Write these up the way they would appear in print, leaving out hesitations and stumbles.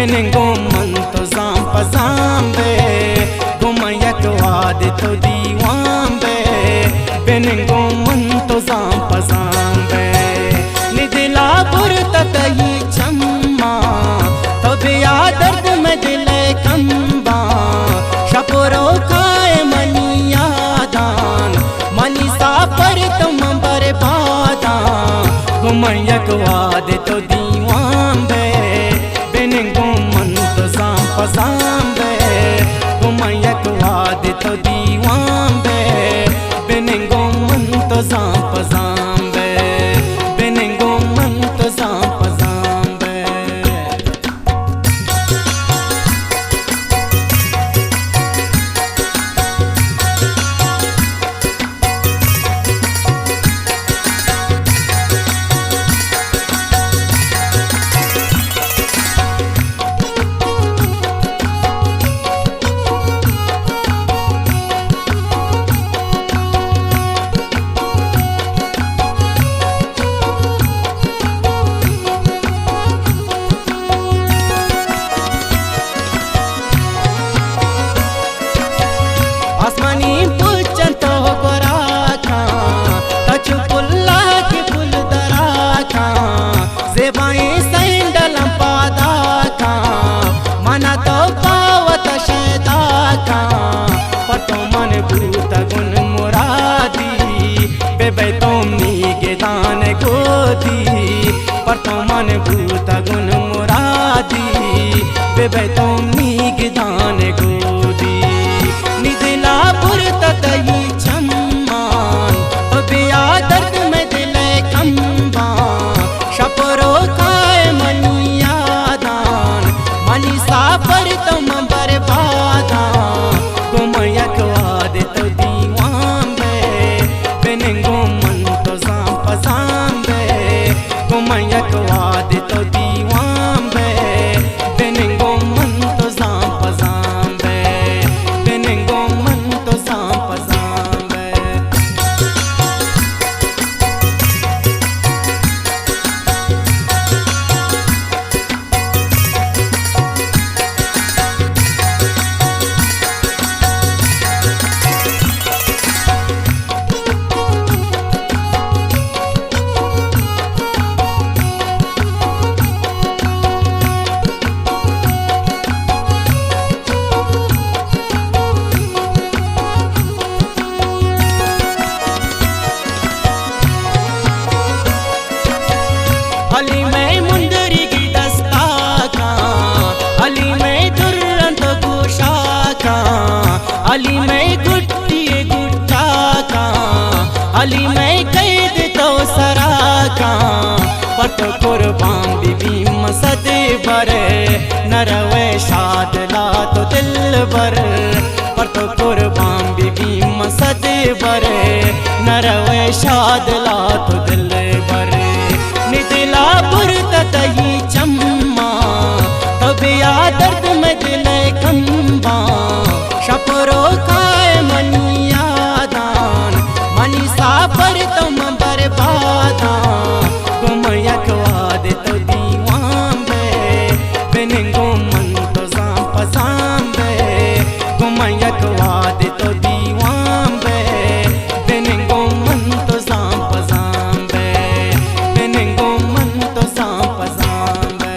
benengo manto zampa zambe gumayak wad to diwambe benengo manto zampa zambe nidila burta tahi chamma tabe ya dard mein dile kamba shapuro kae maniya dan mani sa par tum barbada gumayak wad to diwambe benengo manto zampa zambe gumayak wad to diwambe benengo manto zampa zambe benengo manto zampa zambe आसमानी पुलचन तो गोराखा तचु पुल्ला की पुल दराखा सेवाएं sandal पादाखा मना तो पावत शेदाखा पतो मन भूत गुण मुरादी बेबे तुमनी के दान गोदी पतो मन भूत गुण मुरादी बेबे तुमनी के दान गोदी निदिला बुरत तही चम्मान अबिया दर्द में दिले कंबा शपरो काए मनिया दान मनी सा पर तुम बर्बादा गुमयक वाद तो दीवांबे बेनेंगो मंतो zampa zambe गुमयक वाद तो दीवांबे बेनेंगो Manto zampa zambe benengo manto zampa zambe Ali में मुंदरी की दस्ता का अली में दुर्रंत गोशा का अली में गुट्टी गुट्टा का अली में कैद तो सरा का पट कुर्बान बीबी मसद बरे नरवे शाद ला तो दिल बर पट कुर्बान बीबी मसद बरे नरवे शाद ला तो दिल बरे निदिला बुरत तही चम्मा तबे या दर्द में दिले कंबा शपरो काए मनिया दान मनी सा पर तुम बर्बादा गुमयक वाद तो दीवांबे बेनेंगो मंतो zampa zambe गुमयक वाद तो दीवांबे बेनेंगो Manto zampa zambe benengo manto zampa zambe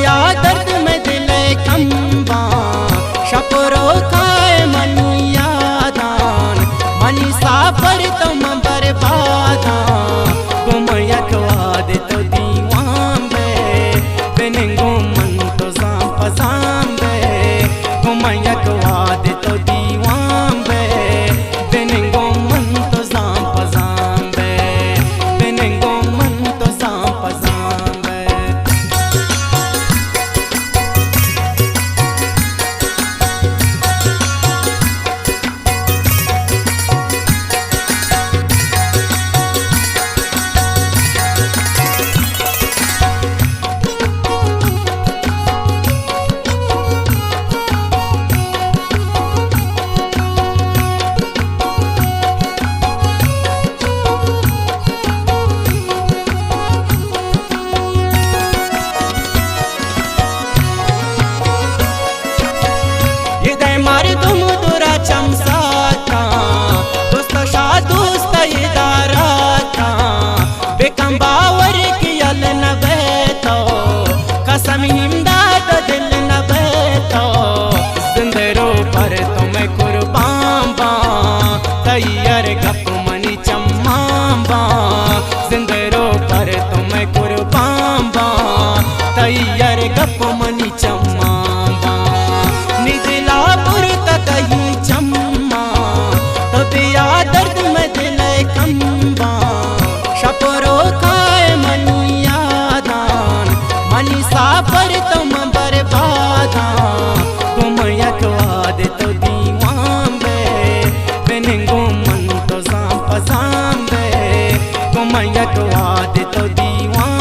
या दर्द में दिल कंबा शपरो खाए मनिया दान मनी साफर तुम बर्बादा गुम यकवाद तो दीवांबे बिनेंगो मन तो जांबे गुम यकवाद तो दीवांबे बिनेंगो मन तो जांबे बिनेंगो मन तो जांबे मार तुम तुरा चमसाता दोस्त शाह दोस्त इदारा था बेकम बावर कियल न बेतो कसम हिमदाद दिल न बेतो जिंदरो पर तुम्हें कुर्बान बा तैयार गप मनी चम्मा जिंदरो पर तुम्हें कुर्बान बा तैयार गप मनी चम्मा निदिला कहीं चम्मा तो दिया दर्द में दिल कंबा शपरो खाए मनिया दान मनी साफर तुम बर्बादा गुम यकवाद तो दीवांबे बिनेंगो मन तो जांबे गुम यकवाद तो दीवां